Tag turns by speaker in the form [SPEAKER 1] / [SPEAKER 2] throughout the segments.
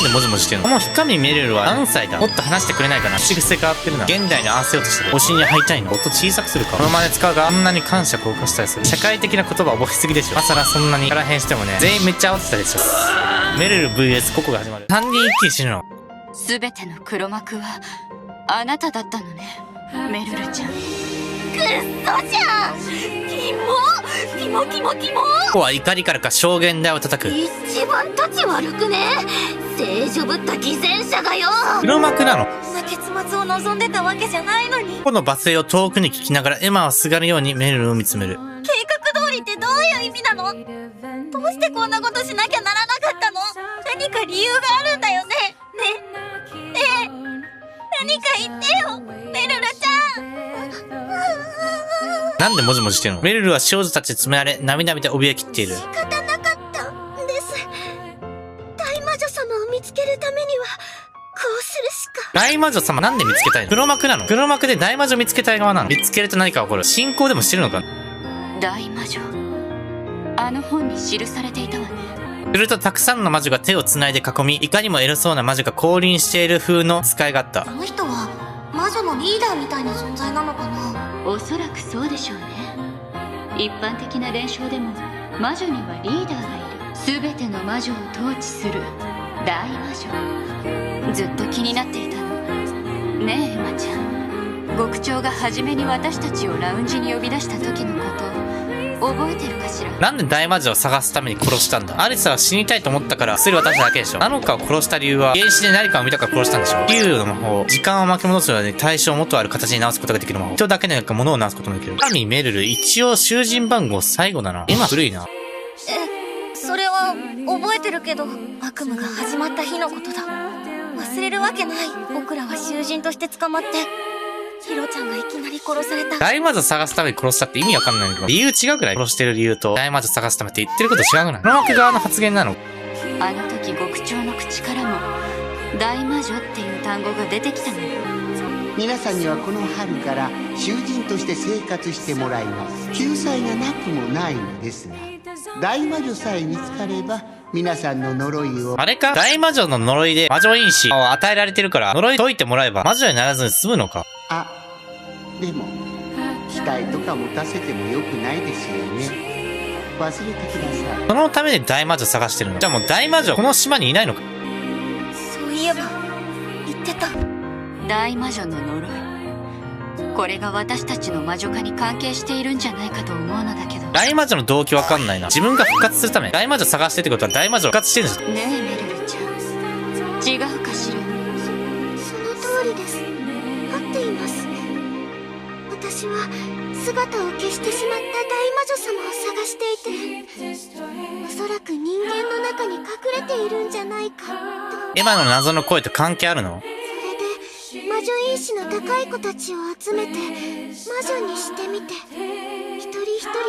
[SPEAKER 1] でもじもじしてんの？この光メルルは何歳だ？もっと話してくれないかな？口癖変わってるな。現代に合わせようとしてる。推しに会いたいの？音小さくするか？このまで使うがあんなに感謝交換したりする。社会的な言葉覚えすぎでしょ。今更そんなにから変してもね、全員めっちゃ合ってたでしょ。メルル VS ココが始まる。3人一気に死ぬの。
[SPEAKER 2] すべての黒幕はあなただったのね、メルルちゃん。くっそじゃん。キモ
[SPEAKER 1] ココは怒りからか証言台を叩く。
[SPEAKER 2] 一番立ち悪くね。正常ぶった偽善者がよ。
[SPEAKER 1] 黒幕なの？
[SPEAKER 2] そんな結末を望んでたわけじゃないのに。
[SPEAKER 1] ココの罵声を遠くに聞きながらエマはすがるようにメルルを見つめる。
[SPEAKER 2] 計画通りってどういう意味なの？どうしてこんなことしなきゃならなかったの？何か理由があるんだよね。何か言ってよ、メルルちゃん。
[SPEAKER 1] なんでもじもじしてんの？メルルは少女たちに詰められ、涙で怯えきっている。
[SPEAKER 2] 仕方なかったんです。大魔女様を見つけるためには、こうするしか。
[SPEAKER 1] 大魔女様なんで見つけたいの？黒幕なの？黒幕で大魔女見つけたい側なの？見つけると何か起こる。進行でもしてるのか？
[SPEAKER 2] 大魔女、あの本に記されていたわね。
[SPEAKER 1] するとたくさんの魔女が手を繋いで囲み、いかにも偉そうな魔女が降臨している風の使いがあった。
[SPEAKER 2] この人は魔女のリーダーみたいな存在なのかな？おそらくそうでしょうね。一般的な伝承でも魔女にはリーダーがいる。全ての魔女を統治する大魔女。ずっと気になっていたの。ねえエマちゃん、獄長が初めに私たちをラウンジに呼び出した時のこと覚えてるかしら？
[SPEAKER 1] なんで大魔女を探すために殺したんだ？アリサは死にたいと思ったから薬を渡しただけでしょ。ナノカを殺した理由は原始で何かを見たから殺したんでしょ。竜の魔法、時間を巻き戻すので対象を元ある形に直すことができる魔法。人だけでなく物を直すこともできる。神メルル、一応囚人番号最後だな。今古いな。
[SPEAKER 2] それは覚えてるけど、悪夢が始まった日のことだ。忘れるわけない。僕らは囚人として捕まってヒロちゃんがいきなり殺された。
[SPEAKER 1] 大魔女探すために殺したって意味わかんないんだけど、理由違うくらい？殺してる理由と大魔女探すためって言ってること違うくない？黒幕側の発言なの？
[SPEAKER 2] あの時獄長の口からも大魔女っていう単語が出てきたのよ。
[SPEAKER 3] 皆さんにはこの春から囚人として生活してもらいます。救済がなくもないのですが、大魔女さえ見つかれば皆さんの呪いを。
[SPEAKER 1] あれか？大魔女の呪いで魔女因子を与えられてるから呪い解いてもらえば魔女にならずに済むのか？
[SPEAKER 3] でも期待とか持たせてもよくないですよね。忘れてください。
[SPEAKER 1] そのために大魔女探してるの？じゃあもう大魔女この島にいないのか？
[SPEAKER 2] そういえば言ってた。大魔女の呪い、これが私たちの魔女化に関係しているんじゃないかと思うのだけど。
[SPEAKER 1] 大魔女の動機わかんないな。自分が復活するため大魔女探してってことは大魔女復活してるんじゃん。
[SPEAKER 2] ねえメルルちゃん、違うかしら？その通りです。合っています。私は姿を消してしまった大魔女様を探していて、おそらく人間の中に隠れているんじゃないかと。
[SPEAKER 1] エマの謎の声と関係あるの？
[SPEAKER 2] それで魔女因子の高い子たちを集めて魔女にしてみて、一人一人確か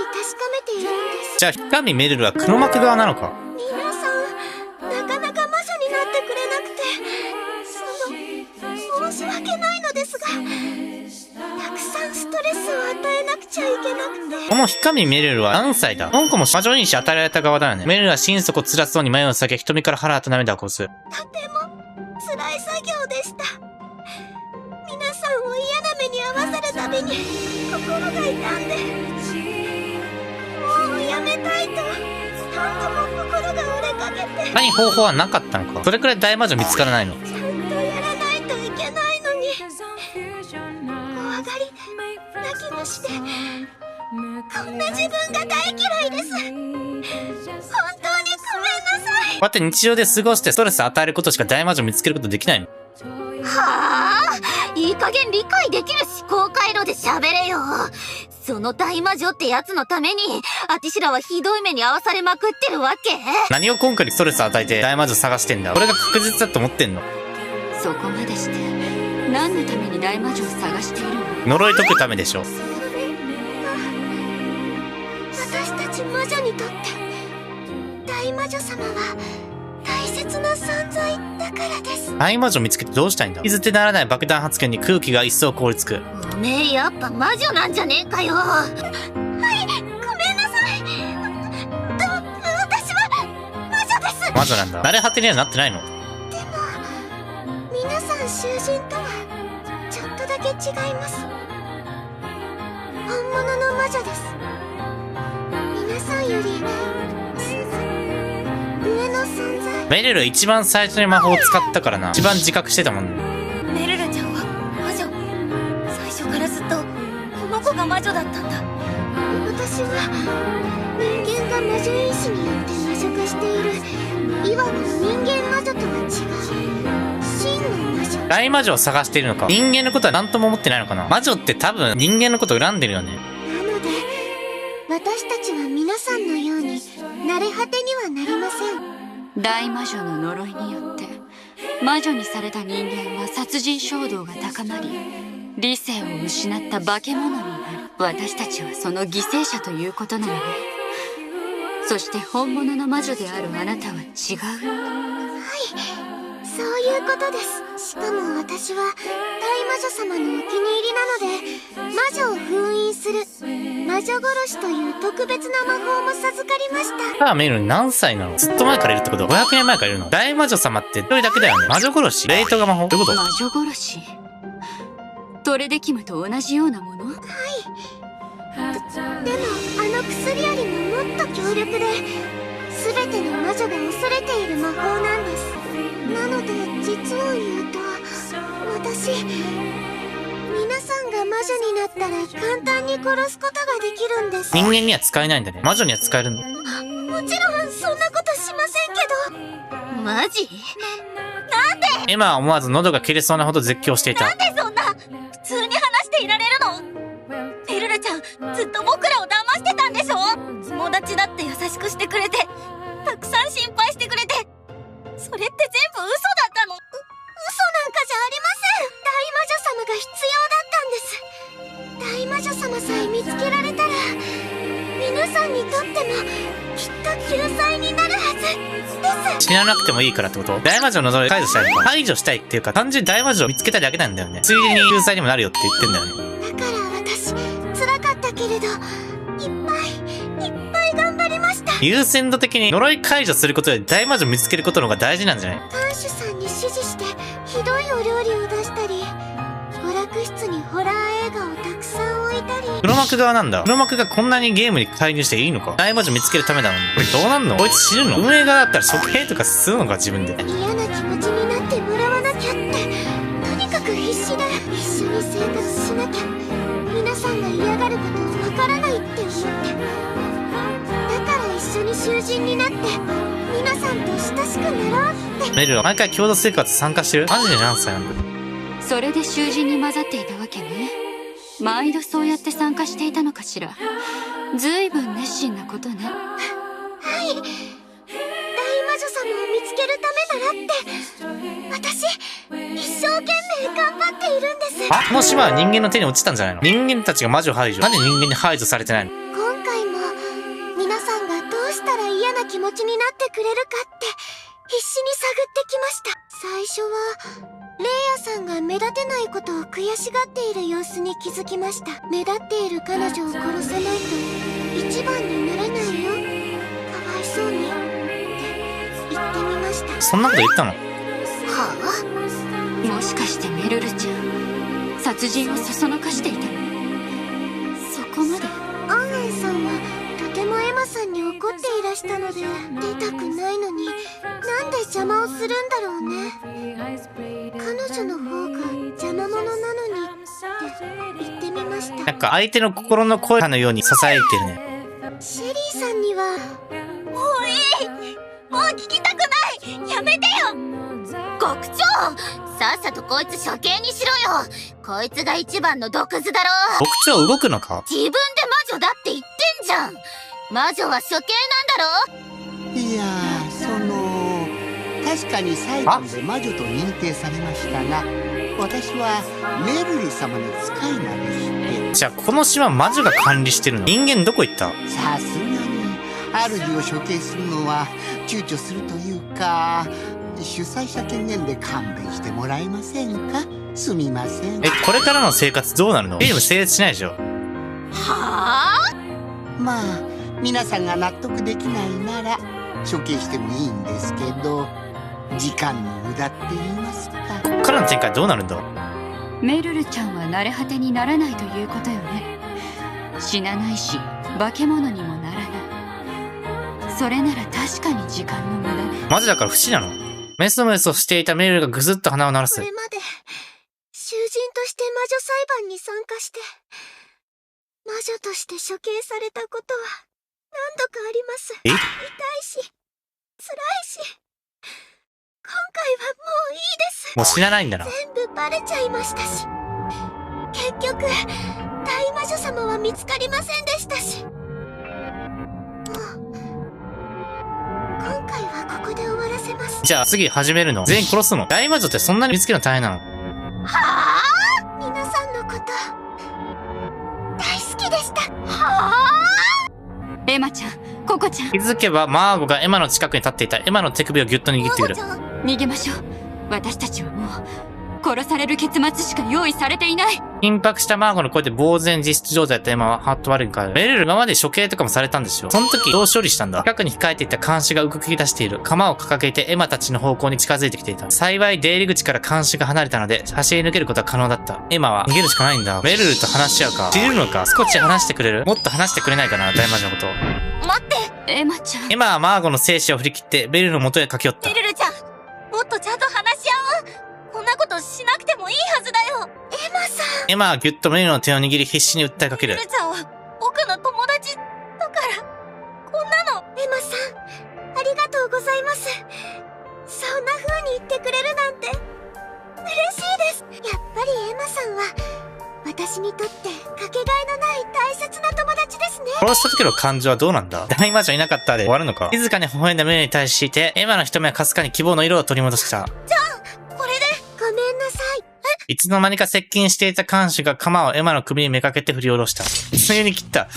[SPEAKER 2] めているんです。
[SPEAKER 1] じゃあ神メルルは黒幕側なのか？
[SPEAKER 2] 皆さんなかなか魔女になってくれなくて、申し訳ないのですが、たくさんストレスを与えなくちゃいけなくて。
[SPEAKER 1] この光メルルは何歳だ？今個も魔女因子与えられた側だよね。メルルは心底辛そうに眉を下げ、瞳からハラハラと涙をこぼす。
[SPEAKER 2] とても辛い作業でした。皆さんを嫌な目に遭わせるたびに心が痛んで、もうやめたいと何度も心が折れかけて。
[SPEAKER 1] 他に方法はなかったのか？それくらい大魔女見つからないの？
[SPEAKER 2] ちゃんとやらないといけないのに、怖がり泣き虫で、こんな自分が大嫌いです。本当にごめんなさい。
[SPEAKER 1] こうやって日常で過ごしてストレス与えることしか大魔女見つけることできないの？
[SPEAKER 2] はあ、いい加減理解できる思考回路で喋れよ。その大魔女ってやつのためにアティシラはひどい目に遭わされまくってるわけ？
[SPEAKER 1] 何を今回にストレス与えて大魔女探してんだ？これが確実だと思ってんの？
[SPEAKER 2] そこまでして何のために大魔女を探しているの？
[SPEAKER 1] 呪い解くためでしょ。
[SPEAKER 2] 私たち魔女にとって大魔女様は大切な存在だからです。
[SPEAKER 1] 大魔女見つけてどうしたいんだ？傷ってならない爆弾発言に空気が一層凍りつく。
[SPEAKER 2] おめえやっぱ魔女なんじゃねえかよ。はい、ごめんなさい。私は魔女です。
[SPEAKER 1] 魔女なんだ。慣れ果てにはなってないの？
[SPEAKER 2] でも
[SPEAKER 4] 皆さん囚人とはちょっとだけ違います。本物の魔女です。皆さんより上の存在。
[SPEAKER 1] メルル一番最初に魔法を使ったからな。一番自覚してたもんね。
[SPEAKER 4] メルルちゃんは魔女。最初からずっとこの子が魔女だったんだ。私は人間が魔女因子によって魔女化しているいわば人間魔女とは違う真の魔女。
[SPEAKER 1] 大魔女を探しているのか。人間のことは何とも思ってないのかな。魔女って多分人間のことを恨んでるよね。
[SPEAKER 4] なので私たちは皆さんのように慣れ果てにはなりません。
[SPEAKER 2] 大魔女の呪いによって魔女にされた人間は殺人衝動が高まり、理性を失った化け物になる。私たちはその犠牲者ということなのね。そして本物の魔女であるあなたは違う。
[SPEAKER 4] はい、そういうことです。しかも私は大魔女様のお気に入りなので、魔女を封印する魔女殺しという特別な魔法も授かりました。
[SPEAKER 1] さあ、メルル何歳なの？ずっと前からいるってこと？ 500 年前からいるの？大魔女様って一人だけだよね。魔女殺し？レイトが魔法？どういうこと？
[SPEAKER 2] 魔女殺し？トレデキムと同じようなもの？
[SPEAKER 4] はい。でもあの薬よりももっと強力で、全ての魔女が恐れている魔法なんです。なので実を言うと、私皆さんが魔女になったら簡単に殺すことができるんです。
[SPEAKER 1] 人間には使えないんだね。魔女には使えるの？
[SPEAKER 4] もちろんそんなことしませんけど。
[SPEAKER 2] マジ？
[SPEAKER 4] なんで
[SPEAKER 1] エマは思わず喉が切れそうなほど絶叫していた。
[SPEAKER 4] なんでそんな普通に話していられるの？メルルちゃんずっと僕らを騙してたんでしょ？友達だって優しくしてくれて、たくさん心配してくれて、それって全部嘘だったの？嘘なんかじゃありません。大魔女様が必要だったんです。大魔女様さえ見つけられたら皆さんにとってもきっと救済になるはずです。
[SPEAKER 1] 死ななくてもいいからってこと？大魔女の呪い解除したいのか？解除したいっていうか、単純に大魔女を見つけたいだけなんだよね。ついでに救済にもなるよって言ってんだよね。
[SPEAKER 4] だから私辛かったけれど、いっぱい頑張りました。
[SPEAKER 1] 優先度的に呪い解除することより大魔女見つけることの方が大事なんじゃない？
[SPEAKER 4] 店主さんに指示してひどいお料理を出したり、娯楽室にホラー映画をたくさん置いたり。
[SPEAKER 1] 黒幕側なんだ。黒幕がこんなにゲームに介入していいのか？大魔女見つけるためなのに。これどうなんの？こいつ死ぬの？運営側だったら処刑とかするのか？自分で。
[SPEAKER 4] 嫌な気持ちになってもらわなきゃって、とにかく必死で一緒に生活しなきゃ。皆さんが嫌がることをわからないって思って、だから一緒に囚人になって皆さんと親しくなろうって。
[SPEAKER 1] メルルは毎回共同生活参加してる？マジで何歳なんだ？
[SPEAKER 2] それで囚人に混ざっていたわけね。毎度そうやって参加していたのかしら。ずいぶん熱心なことね。
[SPEAKER 4] はい、大魔女様を見つけるためならって、私一生懸命頑張っているんです。
[SPEAKER 1] あ、この島は人間の手に落ちたんじゃないの？人間たちが魔女を排除。なんで人間に排除されてないの？
[SPEAKER 4] 今回も皆さんがどうしたら嫌な気持ちになってくれるかって必死に探ってきました。最初はレイヤさんが目立てないことを悔しがっている様子に気づきました。目立っている彼女を殺さないと一番になれないよ、かわいそうにって言ってみました。
[SPEAKER 1] そんなこと言ったの？
[SPEAKER 4] は
[SPEAKER 2] もしかしてメルルちゃん、殺人をそそのかしていたの？そこまで？
[SPEAKER 4] アンアンさんはとてもエマさんに怒っていらしたので、出たくないのになんで邪魔をするんだろうね。彼女の方が邪魔者なのにって言ってみました。
[SPEAKER 1] なんか相手の心の声かのように支えてるね。
[SPEAKER 4] シェリーさんにはもういい、もう聞きたくない、やめてよ。
[SPEAKER 5] 獄長、さっさとこいつ処刑にしろよ。こいつが一番の毒図だろ。
[SPEAKER 1] 牧長動くのか？
[SPEAKER 5] 自分で魔女だって言ってんじゃん。魔女は処刑なんだろ。
[SPEAKER 3] いや確かに裁判で魔女と認定されましたが、私はメルル様の使いなんでして。
[SPEAKER 1] じゃあこの島魔女が管理してるの？人間どこ行った？
[SPEAKER 3] さすがに主を処刑するのは躊躇するというか、主催者権限で勘弁してもらえませんか？すみません。
[SPEAKER 1] これからの生活どうなるの？ゲーム成立しないでしょ。
[SPEAKER 5] はあ？
[SPEAKER 3] まあ皆さんが納得できないなら処刑してもいいんですけど。時間の無駄って言いますか。
[SPEAKER 1] こっからの展開どうなるんだ？
[SPEAKER 2] メルルちゃんは慣れ果てにならないということよね。死なないし化け物にもならない。それなら確かに時間の無駄ね。
[SPEAKER 1] マジだから不死なの？メソメソしていたメルルがぐずっと鼻を鳴らす。
[SPEAKER 4] これまで囚人として魔女裁判に参加して魔女として処刑されたことは何度かあります。
[SPEAKER 1] え？
[SPEAKER 4] 痛いし辛いし、今回はもういいです。
[SPEAKER 1] もう死なないんだな。
[SPEAKER 4] 全部バレちゃいましたし、結局大魔女様は見つかりませんでしたし、もう今回はここで終わらせます。
[SPEAKER 1] じゃあ次始めるの？全員殺すの？大魔女ってそんなに見つけるの大変なの？
[SPEAKER 4] はぁ？皆さんのこと大好きでした。はぁ？
[SPEAKER 2] エマちゃん、ココちゃん、
[SPEAKER 1] 気づけばマーゴがエマの近くに立っていた。エマの手首をギュッと握ってくる。
[SPEAKER 2] 逃げましょう。私たちはもう殺される結末しか用意されていない。
[SPEAKER 1] 緊迫したマーゴの声で呆然自失状態だったエマはハート悪いんかい。メルル今まで処刑とかもされたんでしょ。その時どう処理したんだ？近くに控えていた監視が動き出している。鎌を掲げてエマたちの方向に近づいてきていた。幸い出入り口から監視が離れたので走り抜けることは可能だった。エマは逃げるしかないんだ。メルルと話し合うか。知れるのか？少し話してくれる？もっと話してくれないかな、大魔女のこと。
[SPEAKER 5] 待って、
[SPEAKER 2] エマちゃん。
[SPEAKER 1] エマはマーゴの生死を振り切ってベルルの元へ駆け寄った。
[SPEAKER 5] メルルちゃん、もっとちゃんと話し合おう。こんなことしなくてもいいはずだよ。
[SPEAKER 4] エマさん。
[SPEAKER 1] エマはギュッとメルルの手を握り必死に訴えかける。
[SPEAKER 5] メルルちゃんは僕の友達だからこんなの。
[SPEAKER 4] エマさん、ありがとうございます。そんな風に言ってくれるなんて嬉しいです。やっぱりエマさんは私にとってかけがえのない大切な友達ですね。
[SPEAKER 1] 殺した時の感情はどうなんだ？大魔女いなかったで終わるのか？静かに微笑んだメルルに対してエマの瞳はかすかに希望の色を取り戻した。
[SPEAKER 5] これで
[SPEAKER 4] ごめんなさい。
[SPEAKER 1] いつの間にか接近していた看守が鎌をエマの首にめかけて振り下ろした。ついに切った。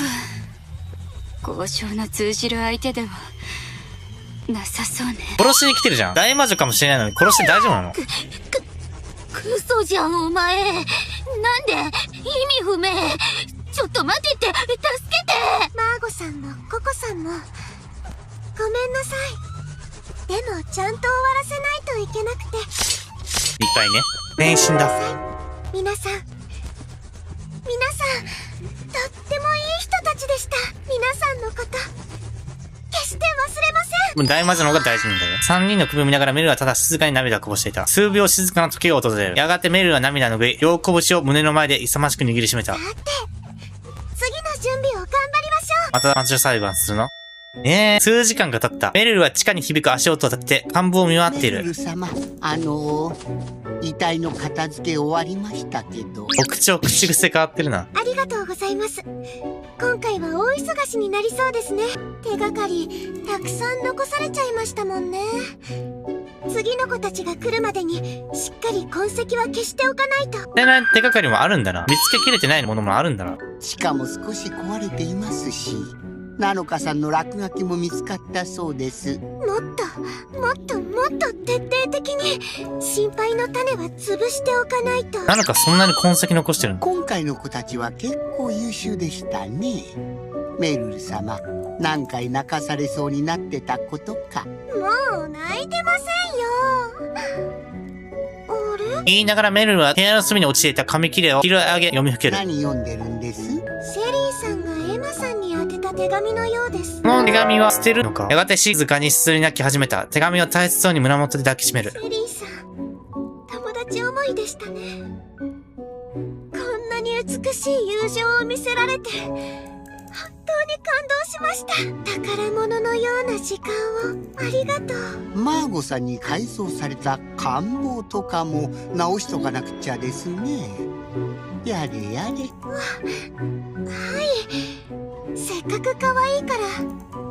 [SPEAKER 2] 交渉の通じる相手ではなさそうね。
[SPEAKER 1] 殺しに来てるじゃん。大魔女かもしれないのに殺して大丈夫なの？
[SPEAKER 5] クソじゃんお前。なんで？意味不明。ちょっと待ってって、助けて。
[SPEAKER 4] マーゴさんもココさんもごめんなさい。でもちゃんと終わらせないといけなくて。
[SPEAKER 1] いっぱいね。変身だ。
[SPEAKER 4] 皆さん、とってもいい人たちでした。皆さんのこと決して忘れません。
[SPEAKER 1] 大魔女の方が大事なんだよ。3人の首を見ながらメルルはただ静かに涙をこぼしていた。数秒静かな時が訪れる。やがてメルルは涙を拭い、両拳を胸の前で勇ましく握りしめた。
[SPEAKER 4] だって次の準備を頑張りましょう。
[SPEAKER 1] また魔女裁判するの？数時間が経った。メルルは地下に響く足音を立てて、看板を見回っている。
[SPEAKER 3] メルル様、遺体の片付け終わりましたけど。
[SPEAKER 1] お口癖変わってるな。
[SPEAKER 4] ありがとうございます。今回は大忙しになりそうですね。手がかりたくさん残されちゃいましたもんね。次の子たちが来るまでにしっかり痕跡は消しておかないと。
[SPEAKER 1] 手がかりもあるんだな。見つけきれてないものもあるんだな。
[SPEAKER 3] しかも少し壊れていますし、ナノカさんの落書きも見つかったそうです。
[SPEAKER 4] もっと徹底的に心配の種は潰しておかないと。
[SPEAKER 1] なのかそんなに痕跡残してるの？
[SPEAKER 3] 今回の子たちは結構優秀でしたね。メルル様、何回泣かされそうになってたことか。
[SPEAKER 4] もう泣いてませんよ。あれ？
[SPEAKER 1] 言いながらメルルは部屋の隅に落ちていた紙切れを拾い上げ読みふける。
[SPEAKER 3] 何読んでるんです？
[SPEAKER 4] シェリーさんがエマさんに宛てた手紙のようです。
[SPEAKER 1] この手紙は捨てるのか？やがて静かにすすり泣き始めた。手紙を大切そうに胸元で抱きしめる。
[SPEAKER 4] シェリーさん、友達思いでしたね。こんなに美しい友情を見せられて本当に感動しました。宝物のような時間をありがとう。
[SPEAKER 3] マーゴさんに改装された官房とかも直しとかなくちゃですね。やれやれ。
[SPEAKER 4] はい、せっかく可愛いから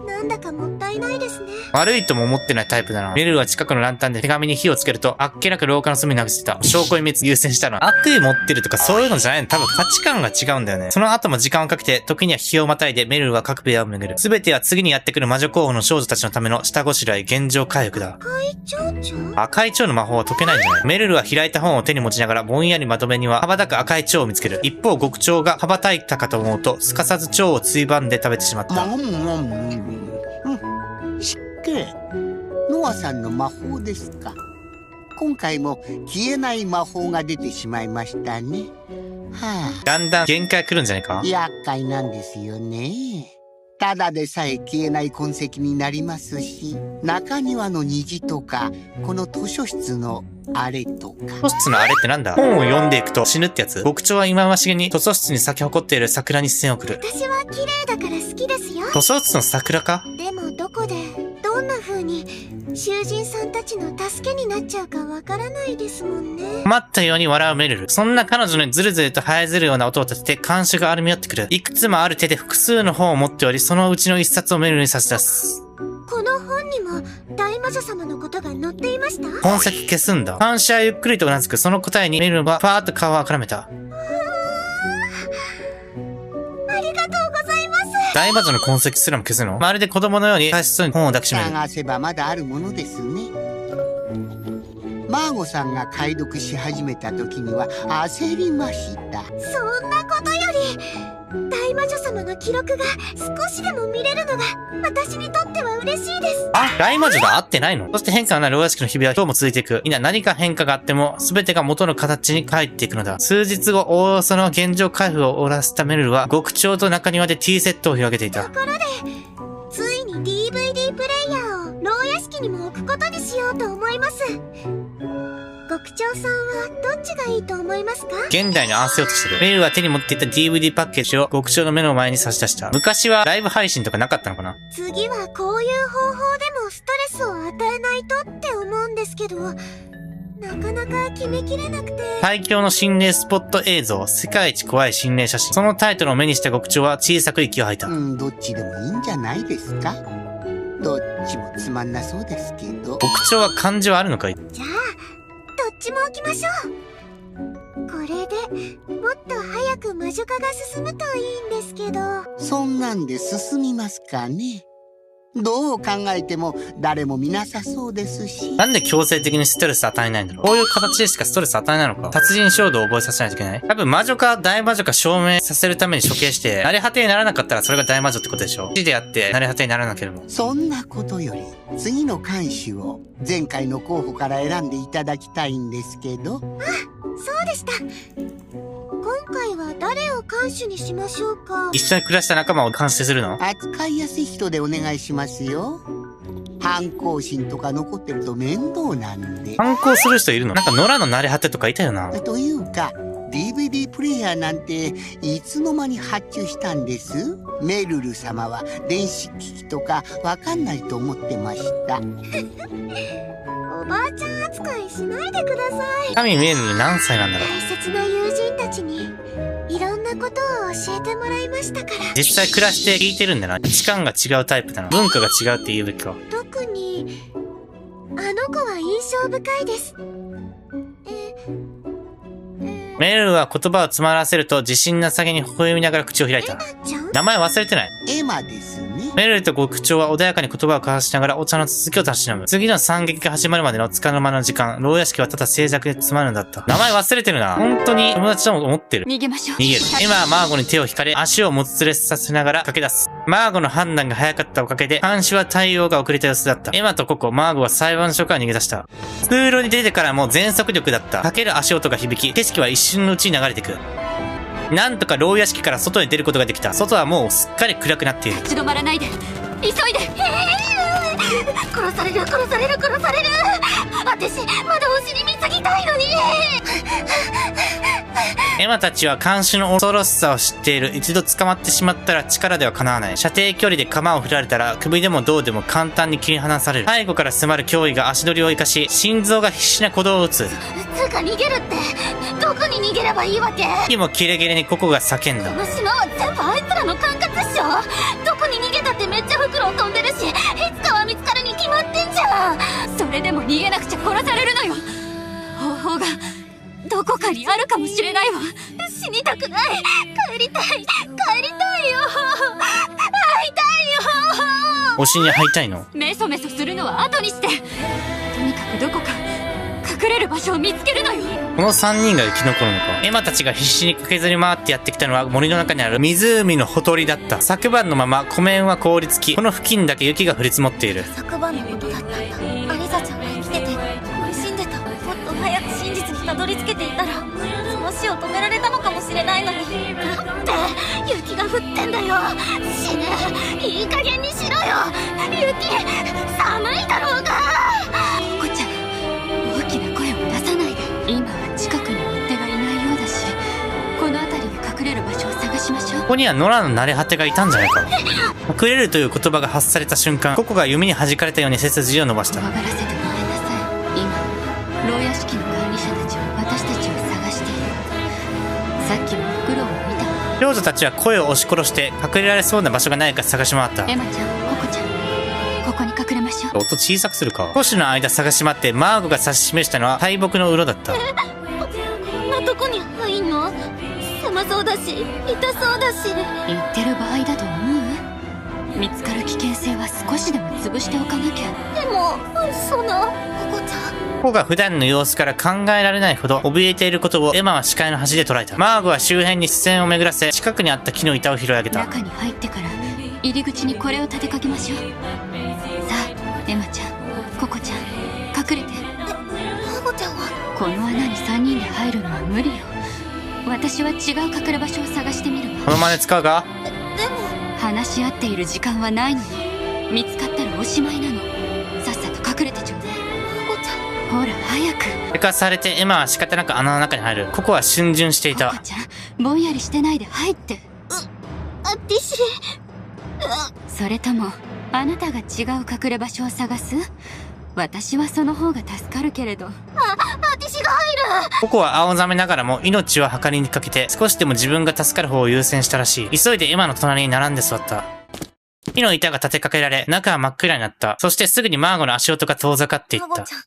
[SPEAKER 4] なんだかもったいないですね。
[SPEAKER 1] 悪いとも思ってないタイプだな。メルルは近くのランタンで手紙に火をつけると、あっけなく廊下の隅に投げてた。証拠隠滅優先したのは悪意持ってるとかそういうのじゃないの。多分価値観が違うんだよね。その後も時間をかけて、時には日をまたいでメルルは各部屋を巡る。すべては次にやってくる魔女候補の少女たちのための下ごしらえ、現状回復だ。
[SPEAKER 4] 会長長？
[SPEAKER 1] 赤い蝶の魔法は解けないんじゃない？メルルは開いた本を手に持ちながらぼんやりまとめには羽ばたく赤い蝶を見つける。一方極蝶が羽ばたいたかと思うと、すかさず蝶をついばんで食べてしまった。
[SPEAKER 3] しっけ。何ノアさんの魔法ですか。今回も消えない魔法が出てしまいましたね。は
[SPEAKER 1] だんだん限界来るんじゃないか。
[SPEAKER 3] あ、厄介なんですよね。ただでさえ消えない痕跡になりますし、中庭の虹とか、この図書室のあれとか。
[SPEAKER 1] 図書室のあれってなんだ。本を読んでいくと死ぬってやつ。牧長は忌まわしげに図書室に咲き誇っている桜に視線を送る。
[SPEAKER 4] 私は綺麗だから好きですよ。
[SPEAKER 1] 図書室の桜か。
[SPEAKER 4] でもどこでどんな風に囚人さんたちの助けになっちゃうかわからないですもんね。
[SPEAKER 1] 困ったように笑うメルル。そんな彼女にズルズルと這いずるような音を立てて看守が歩み寄ってくる。いくつもある手で複数の本を持っており、そのうちの一冊をメルルに差し出す。
[SPEAKER 4] この本にも大魔女様のことが載っていました。
[SPEAKER 1] 痕跡消すんだ。看守はゆっくりとうなずく。その答えにメルルはファーッと顔をあからめた。
[SPEAKER 4] ありがとうございます。
[SPEAKER 1] 大魔女の痕跡すらも消すの？まるで子供のように大切に本を抱きしめる。
[SPEAKER 3] 探せばまだあるものですね。マーゴさんが解読し始めた時には焦りました。
[SPEAKER 4] そんなことより大魔女様の記録が少しでも見れるのが私にとっては嬉しいです。
[SPEAKER 1] あ、大魔女だ。会ってないの？そして変化のない牢屋敷の日々は今日も続いていく。みんな何か変化があっても全てが元の形に帰っていくのだ。数日後、おおよその現状回復を終わらせたメルルは極長と中庭でティーセットを広げていた。
[SPEAKER 4] ところでついに DVD プレイヤーを牢屋敷にも置くことにしようと思います。極長さんはどっちがいいと思いますか？
[SPEAKER 1] 現代に合わせようとしてる。メルルは手に持っていた DVD パッケージを極長の目の前に差し出した。昔はライブ配信とかなかったのかな？
[SPEAKER 4] 次はこういう方法でもストレスを与えないとって思うんですけど、なかなか決めきれなくて。
[SPEAKER 1] 最強の心霊スポット映像、世界一怖い心霊写真。そのタイトルを目にした極長は小さく息を吐いた。
[SPEAKER 3] どっちでもいいんじゃないですか。どっちもつまんなそうですけど。
[SPEAKER 1] 極長は感情あるのかい？
[SPEAKER 4] じゃあどっちも置きましょう。これでもっと早く魔女化が進むといいんですけど。
[SPEAKER 3] そんなんで進みますかね。どう考えても誰も見なさそうですし。
[SPEAKER 1] なんで強制的にストレス与えないんだろう。こういう形でしかストレス与えないのか。殺人衝動を覚えさせないといけない。多分魔女か大魔女か証明させるために処刑して、慣れ果てにならなかったらそれが大魔女ってことでしょ。死であって慣れ果てにならなければ。
[SPEAKER 3] そんなことより次の看守を前回の候補から選んでいただきたいんですけど。
[SPEAKER 4] そうでした。今回は誰を看守にしましょうか。
[SPEAKER 1] 一緒に暮らした仲間を監視するの？
[SPEAKER 3] 扱いやすい人でお願いしますよ。反抗心とか残ってると面倒なんで。
[SPEAKER 1] 反抗する人いるの？なんか野良の慣れ果てとかいたよな。
[SPEAKER 3] というか DVD プレイヤーなんていつの間に発注したんです？メルル様は電子機器とかわかんないと思ってました。
[SPEAKER 4] おばあちゃん扱いしないでください。
[SPEAKER 1] 神メルル何歳なんだろう。
[SPEAKER 4] 大切な友人たちにいろんなことを教えてもらいましたから。
[SPEAKER 1] 実際暮らして聞いてるんだな。価値観が違うタイプだな。文化が違うって言うべきか。
[SPEAKER 4] 特にあの子は印象深いです。
[SPEAKER 1] メルルは言葉を詰まらせると自信なさげに微笑みながら口を開いた。
[SPEAKER 4] ちゃん
[SPEAKER 1] 名前忘れてない？
[SPEAKER 3] エマですね。
[SPEAKER 1] メルルと極長は穏やかに言葉を交わしながらお茶の続きをたしなむ。次の惨劇が始まるまでの束の間の時間、牢屋敷はただ静寂で詰まるんだった。名前忘れてるな。本当に友達とも思ってる。
[SPEAKER 2] 逃げましょう。
[SPEAKER 1] 逃げる。今はマーゴに手を引かれ、足をもつれさせながら駆け出す。マーゴの判断が早かったおかげで、看守は対応が遅れた様子だった。エマとココ、マーゴは裁判所から逃げ出した。通路に出てからも全速力だった。かける足音が響き、景色は一瞬のうちに流れていく。なんとか牢屋敷から外に出ることができた。外はもうすっかり暗くなっている。
[SPEAKER 2] 立ち止まらないで。急いで。
[SPEAKER 5] 殺される殺される殺される。私まだお尻見すぎたいのに。
[SPEAKER 1] エマたちは看守の恐ろしさを知っている。一度捕まってしまったら力ではかなわない。射程距離で弾を振られたら首でも胴でも簡単に切り離される。背後から迫る脅威が足取りを生かし、心臓が必死な鼓動を打つ。
[SPEAKER 5] つうか逃げるってどこに逃げればいいわけ？
[SPEAKER 1] 息もキレキレにココが叫んだ。
[SPEAKER 5] この島は全部あいつらの管轄っしょ。どこに逃げたってめっちゃ袋飛んでるし、いつかは見つかるに決まってんじゃん。
[SPEAKER 2] それでも逃げなくちゃ殺されるのよ。方法がどこかにあるかもしれないわ。
[SPEAKER 5] 死にたくない。帰りたい帰りたいよ。会いたいよ。
[SPEAKER 1] 推しに会いたいの？
[SPEAKER 2] メソメソするのは後にして、とにかくどこか隠れる場所を見つけるのよ。
[SPEAKER 1] この3人が生き残るのか。エマたちが必死に駆けずり回ってやってきたのは森の中にある湖のほとりだった。昨晩のまま湖面は凍りつき、この付近だけ雪が降り積もっている。
[SPEAKER 5] 昨晩のことだったんだ。あたどり着けていたらその死を止められたのかもしれないのに。だって雪が降ってんだよ。死ね、いい加減にしろよ。雪寒いだろうが。
[SPEAKER 2] ココちゃん、大きな声を出さないで。今は近くに追っ手がいないようだし、この辺りで隠れる場所を探しましょう。
[SPEAKER 1] ここには野良の慣れ果てがいたんじゃないか。隠れるという言葉が発された瞬間、ココが弓に弾かれたように背筋を伸ばした。
[SPEAKER 2] 怖がらせてごめんなさい。今牢屋敷の管理者たちは私たちを探している。さっきもフクロウを見たわ。
[SPEAKER 1] 少女たちは声を押し殺して隠れられそうな場所がないか探し回った。
[SPEAKER 2] エマちゃん、ココちゃん、ここに隠れましょう。
[SPEAKER 1] 音小さくするか。少しの間探し回ってマーゴが指し示したのは大木の鱗だった。
[SPEAKER 5] こんなとこに入んの？狭そうだし痛そうだし。
[SPEAKER 2] 言ってる場合だと思う？見つかる危険性は少しでも潰しておかなきゃ。
[SPEAKER 5] でもそのココちゃん、
[SPEAKER 1] ココが普段の様子から考えられないほど怯えていることをエマは視界の端で捉えた。マーゴは周辺に視線を巡らせ、近くにあった木の板を拾い上げた。
[SPEAKER 2] 中に入ってから入り口にこれを立てかけましょう。さあ、エマちゃん、ココちゃん、隠れて。
[SPEAKER 5] マゴちゃんは
[SPEAKER 2] この穴に3人で入るのは無理よ。私は違う隠れ場所を探してみるわ。
[SPEAKER 1] この真似使うか？
[SPEAKER 5] でも
[SPEAKER 2] 話し合っている時間はないのよ。見つかったらおしまいなの。さっさと隠れてちょうだい。
[SPEAKER 5] マゴちゃん、
[SPEAKER 2] ほら早く。
[SPEAKER 1] 寝かされてエマは仕方なく穴の中に入る。ココは逡巡していた。
[SPEAKER 2] ココちゃん、ぼんやりしてないで入って。
[SPEAKER 5] あティッシ
[SPEAKER 2] それともあなたが違う隠れ場所を探す？私はその方が助かるけれど。
[SPEAKER 5] ュ、あティッシュが入る。
[SPEAKER 1] ココは青ざめながらも命を計りにかけて少しでも自分が助かる方を優先したらしい。急いでエマの隣に並んで座った。木の板が立てかけられ、中は真っ暗になった。そしてすぐにマーゴの足音が遠ざかっていった
[SPEAKER 5] マゴち。ゃん、あ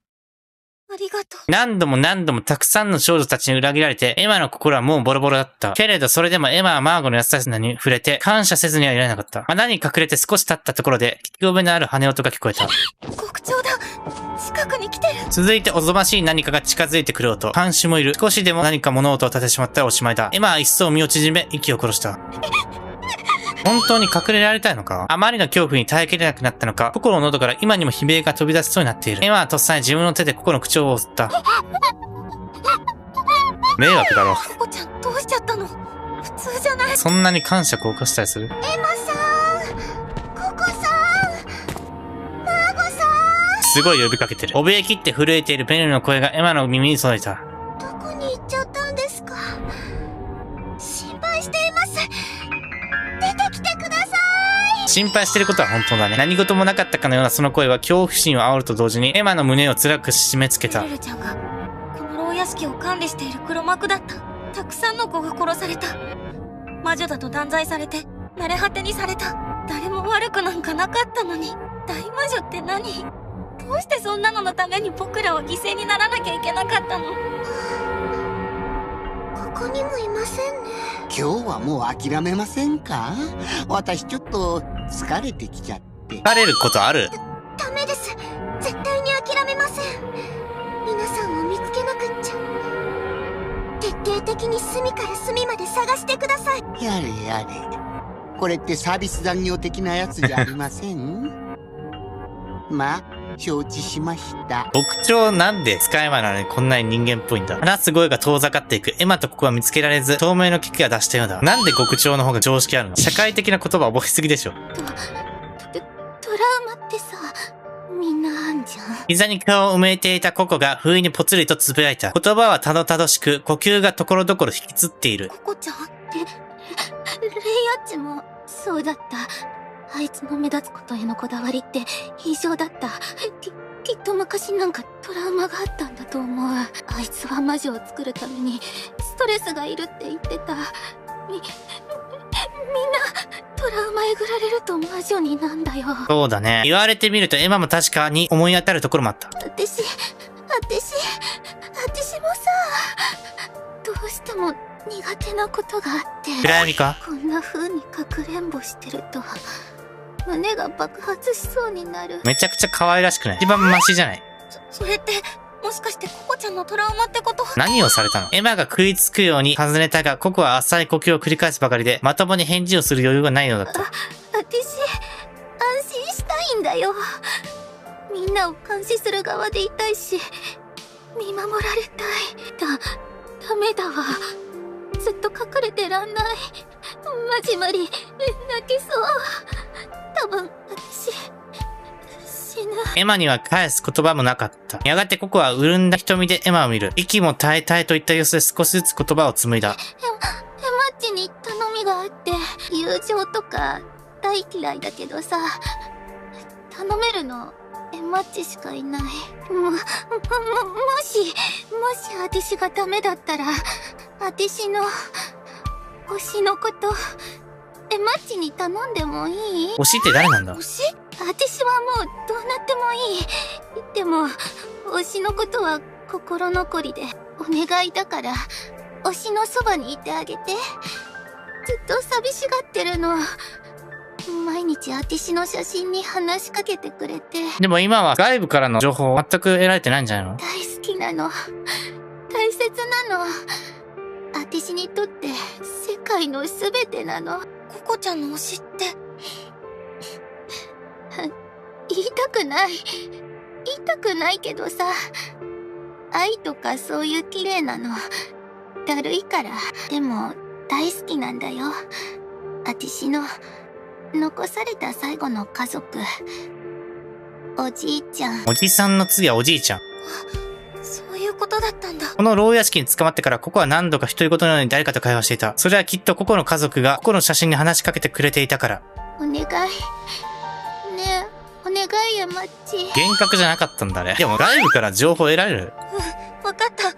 [SPEAKER 5] りがとう。
[SPEAKER 1] 何度も何度もたくさんの少女たちに裏切られて、エマの心はもうボロボロだった。けれどそれでもエマはマーゴの優しさに触れて、感謝せずにはいられなかった。穴に隠れて少し経ったところで、聞き覚えのある羽音が聞こえた。
[SPEAKER 5] 国鳥だ。近くに来てる。
[SPEAKER 1] 続いておぞましい何かが近づいてくる音。看守もいる。少しでも何か物音を立ててしまったらおしまいだ。エマは一層身を縮め、息を殺した。本当に隠れられたいのか？あまりの恐怖に耐えきれなくなったのか、ココの喉から今にも悲鳴が飛び出しそうになっている。エマはとっさに自分の手でココの口を押った。迷惑だろ。
[SPEAKER 5] ココちゃん、どうしちゃったの？普通じゃない。
[SPEAKER 1] そんなに感触を犯したりする？
[SPEAKER 4] エマさん、ココさん、マーゴさん。
[SPEAKER 1] すごい呼びかけてる。怯え切って震えているペネルの声がエマの耳に届いた。
[SPEAKER 4] どこに行っちゃったんですか？心配しています。出てきてください。
[SPEAKER 1] 心配してることは本当だね。何事もなかったかのようなその声は恐怖心を煽ると同時にエマの胸を辛く締め付けた。
[SPEAKER 5] ルルちゃんがこの牢屋敷を管理している黒幕だった。たくさんの子が殺された。魔女だと断罪されて慣れ果てにされた。誰も悪くなんかなかったのに。大魔女って何？どうしてそんなののために僕らは犠牲にならなきゃいけなかったの？
[SPEAKER 4] ここにもいませんね。
[SPEAKER 3] 今日はもう諦めませんか？私ちょっと疲れてきちゃって。
[SPEAKER 1] 疲れることある？
[SPEAKER 4] ダメです。絶対に諦めません。皆さんを見つけなくっちゃ。徹底的に隅から隅まで探してください。
[SPEAKER 3] やれやれ。これってサービス残業的なやつじゃありません？まあ、承知しました。
[SPEAKER 1] 牧鳥なんで使い魔なのにこんなに人間っぽいんだ。話す声が遠ざかっていく。エマとココは見つけられず、透明の危機が出したようだ。なんで極鳥の方が常識あるの？社会的な言葉覚えすぎでしょ。
[SPEAKER 5] トラウマってさ、みんなあんじゃん。
[SPEAKER 1] 膝に顔を埋めていたココが不意にぽつりとつぶやいた。言葉はたどたどしく、呼吸がところどころ引きつっている。
[SPEAKER 5] ココちゃんレイアッチもそうだった。あいつの目立つことへのこだわりって異常だった。きっと昔なんかトラウマがあったんだと思う。あいつは魔女を作るためにストレスがいるって言ってた。みんなトラウマえぐられると魔女になんだよ。
[SPEAKER 1] そうだね。言われてみるとエマも確かに思い当たるところもあった。
[SPEAKER 5] 私もさ、どうしても苦手なことがあって。
[SPEAKER 1] 暗闇か？
[SPEAKER 5] こんな風にかくれんぼしてると胸が爆発しそうになる。
[SPEAKER 1] めちゃくちゃ可愛らしくない？一番マシじゃない？
[SPEAKER 5] それってもしかしてココちゃんのトラウマってこと？
[SPEAKER 1] 何をされたの？エマが食いつくように尋ねたが、ココは浅い呼吸を繰り返すばかりで、まともに返事をする余裕がないのだった。
[SPEAKER 5] 私、安心したいんだよ。みんなを監視する側でいたいし、見守られたい。ダメだわ。ずっと隠れてらんない。マジ無理。泣きそう。多分、私、死ぬ。
[SPEAKER 1] エマには返す言葉もなかった。やがてココは潤んだ瞳でエマを見る。息も絶え絶えといった様子で少しずつ言葉を紡いだ。
[SPEAKER 5] エマッチに頼みがあって、友情とか大嫌いだけどさ、頼めるのエマッチしかいない。もし私がダメだったら、私の推しのことエマッチに頼んでもいい？
[SPEAKER 1] 推しって誰なんだ？
[SPEAKER 5] 推し？私はもうどうなってもいい。でも推しのことは心残りでお願いだから、推しのそばにいてあげて。ずっと寂しがってるの。毎日私の写真に話しかけてくれて。
[SPEAKER 1] でも今は外部からの情報を全く得られてないんじゃないの？
[SPEAKER 5] 大好きなの。大切なの。私にとって世界のすべてなの。ココちゃんの推しって言いたくないけどさ、愛とかそういう綺麗なのだるいから。でも大好きなんだよ。私の残された最後の家族。おじいちゃん。
[SPEAKER 1] おじさんの次はおじいちゃん。
[SPEAKER 5] そういうことだったんだ。
[SPEAKER 1] この牢屋敷に捕まってからココは何度か独り言のように誰かと会話していた。それはきっとココの家族がココの写真に話しかけてくれていたから。
[SPEAKER 5] お願い。ねえ、お願いエマッチ。
[SPEAKER 1] 幻覚じゃなかったんだね。でも外部から情報を得られる？
[SPEAKER 5] わかった。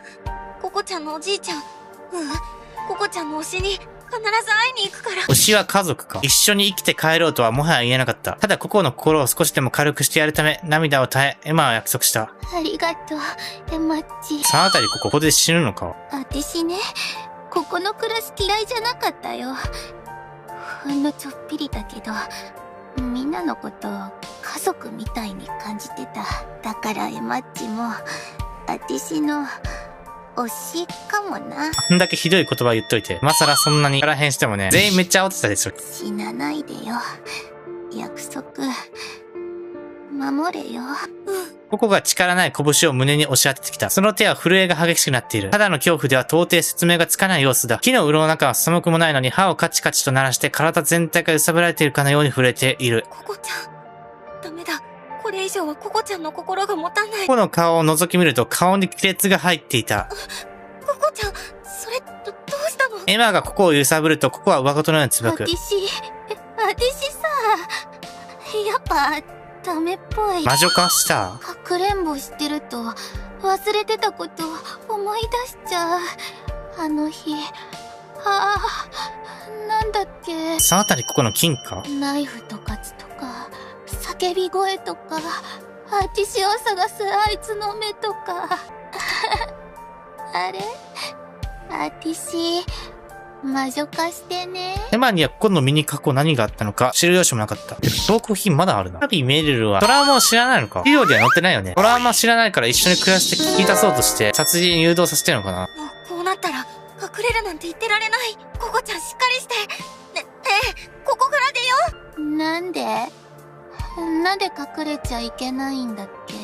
[SPEAKER 5] ココちゃんのおじいちゃん。ココちゃんの推しに必ず会いに行くから。
[SPEAKER 1] 推しは家族か。一緒に生きて帰ろうとはもはや言えなかった。ただココの心を少しでも軽くしてやるため、涙を耐え、エマは約束した。
[SPEAKER 5] ありがとう、エマッチ。
[SPEAKER 1] そのあたりここで死ぬのか？
[SPEAKER 5] 私ね、ここの暮らし嫌いじゃなかったよ。ほんのちょっぴりだけど、みんなのことを家族みたいに感じてた。だからエマッチも、私の推しかもな。
[SPEAKER 1] あんだけひどい言葉言っといて、今更そんなにからへんしてもね、全員めっちゃ煽ってたでしょ。
[SPEAKER 5] 死なないでよ。約束、守れよ。
[SPEAKER 1] ココが力ない拳を胸に押し当ててきた。その手は震えが激しくなっている。ただの恐怖では到底説明がつかない様子だ。木の鱗の中は寒くもないのに歯をカチカチと鳴らして体全体が揺さぶられているかのように震えている。
[SPEAKER 5] ココちゃん、ダメだ。これ以上はココちゃんの心が持たない。
[SPEAKER 1] ココの顔を覗き見ると顔に亀裂が入っていた。
[SPEAKER 5] ココちゃん、それ、どうしたの？
[SPEAKER 1] エマがココを揺さぶるとココは上言のようにつぶく。
[SPEAKER 5] 私さ、やっぱ、ダメっぽい。
[SPEAKER 1] 魔女化した？
[SPEAKER 5] かくれんぼしてると、忘れてたこと思い出しちゃう。あの日、なんだっけ。
[SPEAKER 1] そのあたりココの金か？
[SPEAKER 5] ナイフとか血とか、叫び声とか、私を探すあいつの目とか。あれ？私、魔女化してね。
[SPEAKER 1] エマにはココの身に過去何があったのか知る由もなかった。証拠品まだあるな。ハビー・メリルはトラウマを知らないのか？資料では載ってないよね。トラウマ知らないから一緒に暮らして聞き出そうとして殺人に誘導させてるのかな？
[SPEAKER 5] もうこうなったら隠れるなんて言ってられない。ココちゃんしっかりして。ねえ、ここから出よう。なんで隠れちゃいけないんだっけ？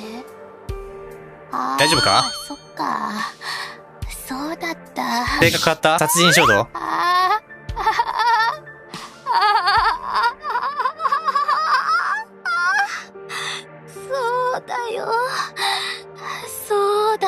[SPEAKER 1] 大丈夫か？
[SPEAKER 5] そっか。そうだった。
[SPEAKER 1] 性格変わった？殺人衝動？
[SPEAKER 5] そうだよ。そうだ。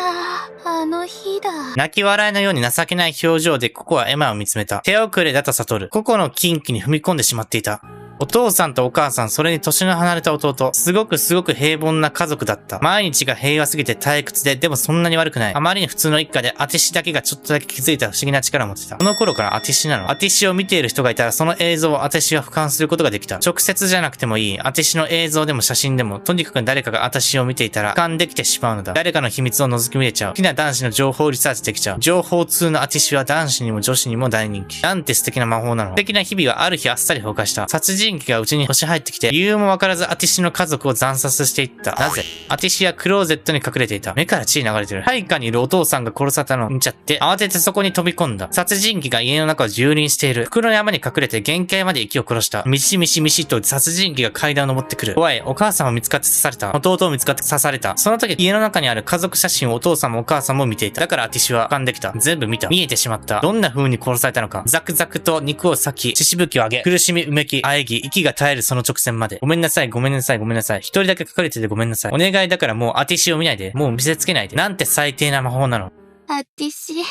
[SPEAKER 5] あの日だ。
[SPEAKER 1] 泣き笑いのように情けない表情でココはエマを見つめた。手遅れだと悟る。ココの禁忌に踏み込んでしまっていた。お父さんとお母さん、それに年の離れた弟。すごく平凡な家族だった。毎日が平和すぎて退屈で、でもそんなに悪くない。あまりに普通の一家で、アティシだけがちょっとだけ気づいた不思議な力を持ってた。この頃からアティシなの？アティシを見ている人がいたら、その映像をアティシは俯瞰することができた。直接じゃなくてもいい。アティシの映像でも写真でも、とにかく誰かがアティシを見ていたら、俯瞰できてしまうのだ。誰かの秘密を覗き見れちゃう。好きな男子の情報をリサーチできちゃう。情報通のアティシは男子にも女子にも大人気。なんて素敵な魔法なの。素敵な日々はある日あっさり崩壊した。殺人人鬼がうちに押し入ってきて、理由もわからずアティシの家族を惨殺していった。なぜ？アティシはクローゼットに隠れていた。目から血流れてる。配下にいるお父さんが殺されたのを見ちゃって、慌ててそこに飛び込んだ。殺人鬼が家の中を蹂躙している。袋の山に隠れて限界まで息を殺した。ミシミシミシと殺人鬼が階段を登ってくる。怖い。お母さんも見つかって刺された。弟も見つかって刺された。その時、家の中にある家族写真をお父さんもお母さんも見ていた。だからアティシは浮かんできた。全部見た。見えてしまった。どんな風に殺されたのか。ザクザクと肉を裂き、血しぶきを上げ、苦しみ、うめき、喘ぎ、息が絶えるその直線まで。ごめんなさい、ごめんなさい、ごめんなさい。一人だけ隠れててごめんなさい。お願いだからもうアティシを見ないで。もう見せつけないで。なんて最低な魔法なの。
[SPEAKER 5] アティシ、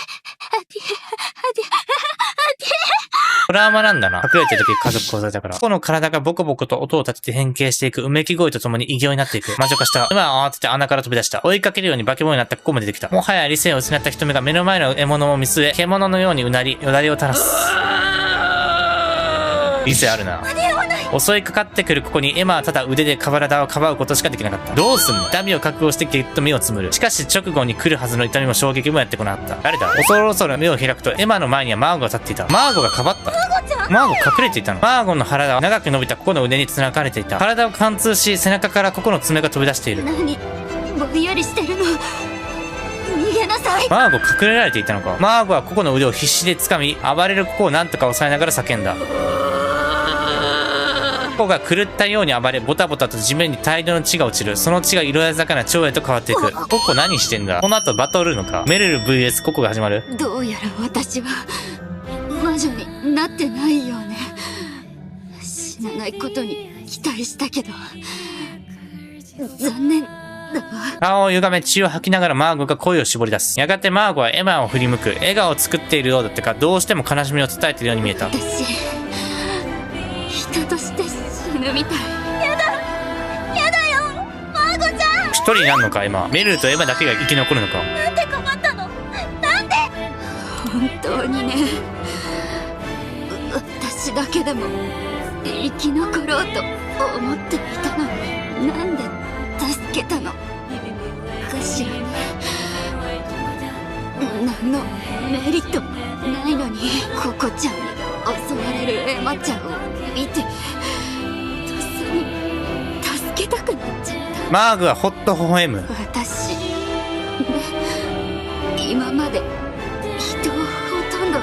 [SPEAKER 1] トラウマなんだな。隠れてる時家族殺されたから。この体がボコボコと音を立てて変形していく。うめき声とともに異形になっていく。魔女化した。今は慌てて穴から飛び出した。追いかけるように化け物になったここも出てきた。もはや理性を失った瞳が目の前の獲物を見据え、獣のようにうなり、よだれを垂らす。理性あるな。襲いかかってくるここにエマはただ腕で体をかばうことしかできなかった。どうすんの？痛みを覚悟してぎゅっと目をつむる。しかし直後に来るはずの痛みも衝撃もやってこなかった。誰だ？恐る恐る目を開くとエマの前にはマーゴが立っていた。マーゴがかばった。マーゴ隠れていたの。マーゴの腹は長く伸びたここの腕に繋がれていた。体を貫通し背中からここの爪が飛び出している。
[SPEAKER 5] 何？ぼんやりしてるの。逃げなさい。
[SPEAKER 1] マーゴ隠れられていたのか。マーゴはここの腕を必死で掴み、暴れるここをなんとか抑えながら叫んだ。ココが狂ったように暴れ、ボタボタと地面に大量の血が落ちる。その血が色鮮やかな蝶へと変わっていく。ココ何してんだ？この後バトルのか？メルル VS ココが始まる。
[SPEAKER 5] どうやら私は魔女になってないよね。死なないことに期待したけど残念だわ。
[SPEAKER 1] 顔を歪め血を吐きながらマーゴが声を絞り出す。やがてマーゴはエマを振り向く。笑顔を作っているようだったか、どうしても悲しみを伝えているように見えた。
[SPEAKER 5] 私人として死ぬみたい。やだよマーゴちゃん。
[SPEAKER 1] 一人になるのかエマ。メルルとエマだけが生き残るのか。
[SPEAKER 5] なんでかばったの？なんで？本当にね、私だけでも生き残ろうと思っていたのに、なんで助けたのかしらね。何のメリットもないのに、ココちゃんに襲われるエマちゃんを見てとっさに助けたくなっちゃった。
[SPEAKER 1] マーグはほっと微笑む。
[SPEAKER 5] 私ね、今まで人をほとんど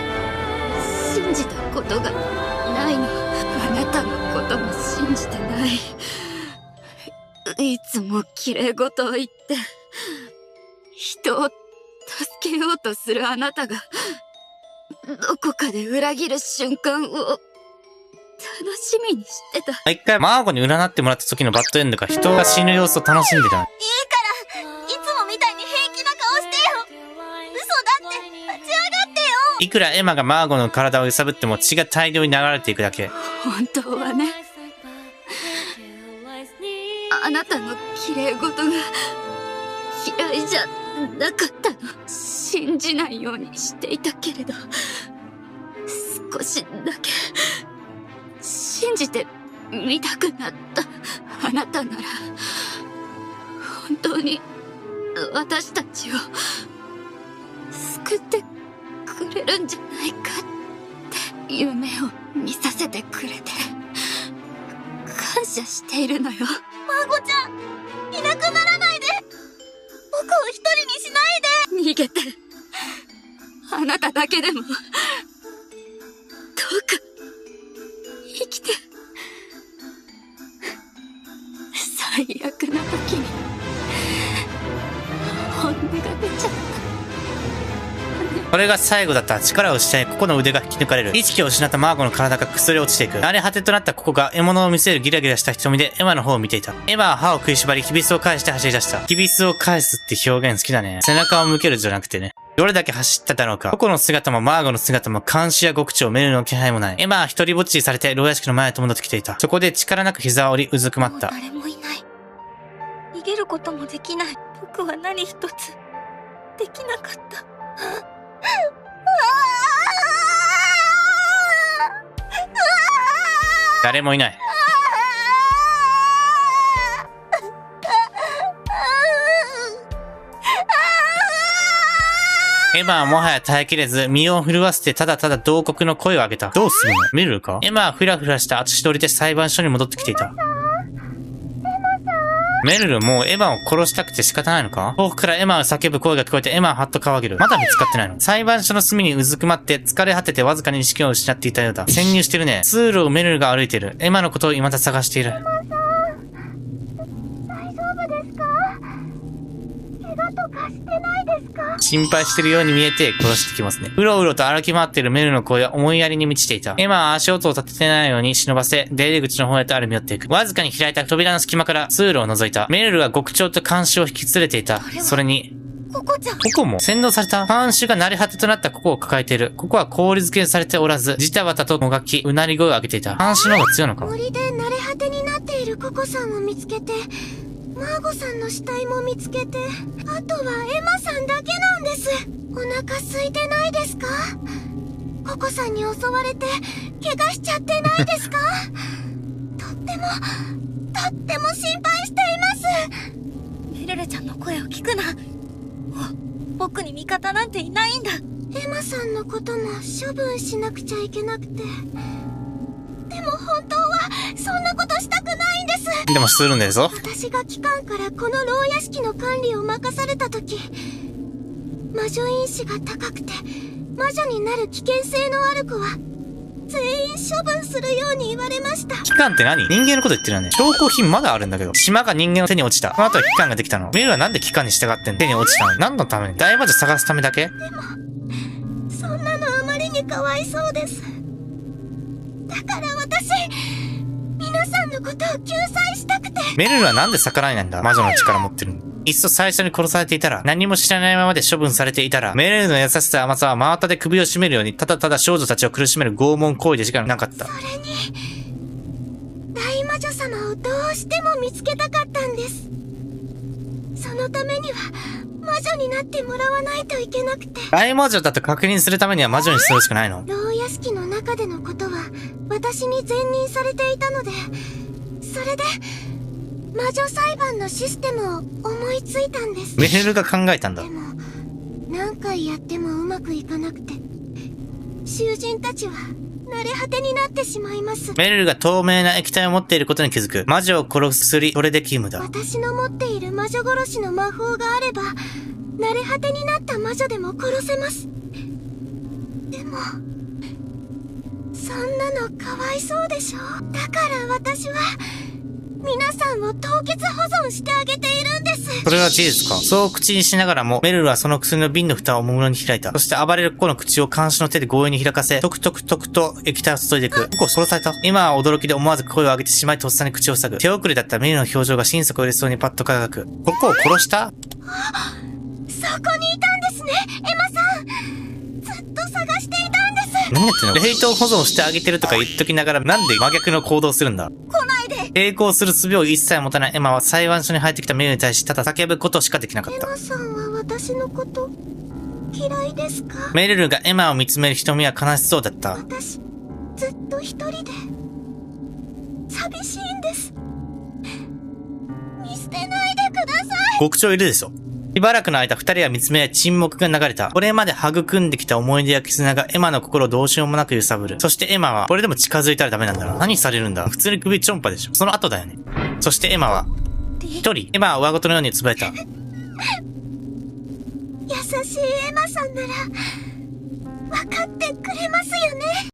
[SPEAKER 5] 信じたことがないの。あなたのことも信じてない。いつも綺麗事を言って人を助けようとするあなたがどこかで裏切る瞬間を楽しみにしてた。
[SPEAKER 1] 一回マーゴに占ってもらった時のバッドエンドが人が死ぬ様子を楽しんでた。
[SPEAKER 4] いいからいつもみたいに平気な顔してよ。嘘だって立ち上がってよ。
[SPEAKER 1] いくらエマがマーゴの体を揺さぶっても血が大量に流れていくだけ。
[SPEAKER 5] 本当はね、あなたの綺麗事が嫌いじゃなかったの。信じないようにしていたけれど、少しだけ信じてみたくなったあなたなら本当に私たちを救ってくれるんじゃないかって夢を見させてくれて感謝しているのよ。
[SPEAKER 4] マーゴちゃんいなくならないで。僕を一人にしないで。
[SPEAKER 5] 逃げて、あなただけでもどうか生きて。最悪な時に本音が出ちゃった。
[SPEAKER 1] これが最後だった。力を失い、ここの腕が引き抜かれる。意識を失ったマーゴの体が崩れ落ちていく。荒れ果てとなったここが獲物を見せるギラギラした瞳でエマの方を見ていた。エマは歯を食いしばり、キビスを返して走り出した。キビスを返すって表現好きだね。背中を向けるじゃなくてね。どれだけ走っただろうか。ココの姿もマーゴの姿も監視や極長、メルの気配もない。エマは一人ぼっちにされて牢屋敷の前へと戻ってきていた。そこで力なく膝を折り、うずくまった。
[SPEAKER 4] 誰もいない。逃げることもできない。僕は何一つできなかった。
[SPEAKER 1] 誰もいない。エマはもはや耐えきれず、身を震わせてただただ同国の声を上げた。どうするの？メルルか？エマはフラフラした足取りで裁判所に戻ってきていた。メルルもうエマを殺したくて仕方ないのか？遠くからエマを叫ぶ声が聞こえてエマははっと顔を上げる。まだ見つかってないの？裁判所の隅にうずくまって疲れ果ててわずかに意識を失っていたようだ。潜入してるね。通路をメルルが歩いている。エマのことを未だ探している。心配してるように見えて殺してきますね。うろうろと歩き回っているメルルの声は思いやりに満ちていた。エマは足音を立てないように忍ばせ、出入り口の方へと歩み寄っていく。わずかに開いた扉の隙間から通路を覗いた。メルルは極長と監視を引き連れていた。それに、
[SPEAKER 5] ココちゃん。
[SPEAKER 1] ここも洗脳された。監視が慣れ果てとなったここを抱えている。ここは氷漬けされておらず、ジタバタともがき、うなり声を上げていた。監視の方が強いのか？
[SPEAKER 4] 森で慣れ果てになっているココさんを見つけて、マーゴさんの死体も見つけて、あとはエマさんだけなんです。お腹空いてないですか？ココさんに襲われて怪我しちゃってないですか？とっても心配しています。
[SPEAKER 5] メルルちゃんの声を聞くな。僕に味方なんていないんだ。
[SPEAKER 4] エマさんのことも処分しなくちゃいけなくて、でも本当はそんなことしたくないんです。
[SPEAKER 1] でもするんだぞ。
[SPEAKER 4] 私が機関からこの牢屋敷の管理を任された時、魔女因子が高くて魔女になる危険性のある子は全員処分するように言われました。
[SPEAKER 1] 機関って何？人間のこと言ってるよね。証拠品まだあるんだけど。島が人間の手に落ちた。この後は機関ができたの。メルルはなんで機関に従ってんの？手に落ちたのに。何のために？大魔女探すためだけ？
[SPEAKER 4] でもそんなのあまりにかわいそうです。だから私、皆さんのことを救済したくて。
[SPEAKER 1] メルルはなんで逆らえないんだ？魔女の力持ってるの。いっそ最初に殺されていたら、何も知らないままで処分されていたら、メルルの優しさ甘さは真綿で首を絞めるように、ただただ少女たちを苦しめる拷問行為でしかなかった。
[SPEAKER 4] それに、大魔女様をどうしても見つけたかったんです。そのためには、魔女になってもらわないといけなくて。
[SPEAKER 1] 大魔女だと確認するためには魔女にするしかないの？
[SPEAKER 4] 牢屋敷の中でのことは、私に前任されていたので、それで、魔女裁判のシステムを思いついたんです。
[SPEAKER 1] メルルが考えたんだ。
[SPEAKER 4] でも、何回やってもうまくいかなくて、囚人たちは慣れ果てになってしまいます。
[SPEAKER 1] メルルが透明な液体を持っていることに気づく。魔女を殺す薬、それで義務だ。
[SPEAKER 4] 私の持っている魔女殺しの魔法があれば、慣れ果てになった魔女でも殺せます。でも、そんなのかわいそうでしょ？だから私は、皆さんを凍結保存してあげているんです。
[SPEAKER 1] それは事実か？そう口にしながらも、メルルはその薬の瓶の蓋をおもむろに開いた。そして暴れる子の口を監視の手で強引に開かせ、トクトクトクと液体を注いでいく。ここ殺された。今は驚きで思わず声を上げてしまい、とっさに口を塞ぐ。手遅れだったメルルの表情が心底嬉しそうにパッと輝く。ここを殺した？
[SPEAKER 4] そこにいたんですね、エマさん。ずっと探していたんです。
[SPEAKER 1] 何やってんの？冷凍保存してあげてるとか言っときながら、なんで真逆の行動するんだ？
[SPEAKER 4] 来ないで。
[SPEAKER 1] 抵抗する術を一切持たないエマは裁判所に入ってきたメルルに対しただ叫ぶことしかできなかっ
[SPEAKER 4] エ
[SPEAKER 1] た。
[SPEAKER 4] マさんは私のこと嫌いですか？
[SPEAKER 1] メルルがエマを見つめる瞳は悲しそうだった。
[SPEAKER 4] 私、ずっと一人で寂しいんです。見捨てないでください。
[SPEAKER 1] 極長いるでしょ。しばらくの間、二人は見つめ合い沈黙が流れた。これまで育んできた思い出や絆がエマの心をどうしようもなく揺さぶる。そしてエマは、これでも近づいたらダメなんだろう。何されるんだ？普通に首ちょんぱでしょ。その後だよね。そしてエマは、一人、エマは上ごとのようにつぶやいた。
[SPEAKER 4] 優しいエマさんなら、分かってくれますよね。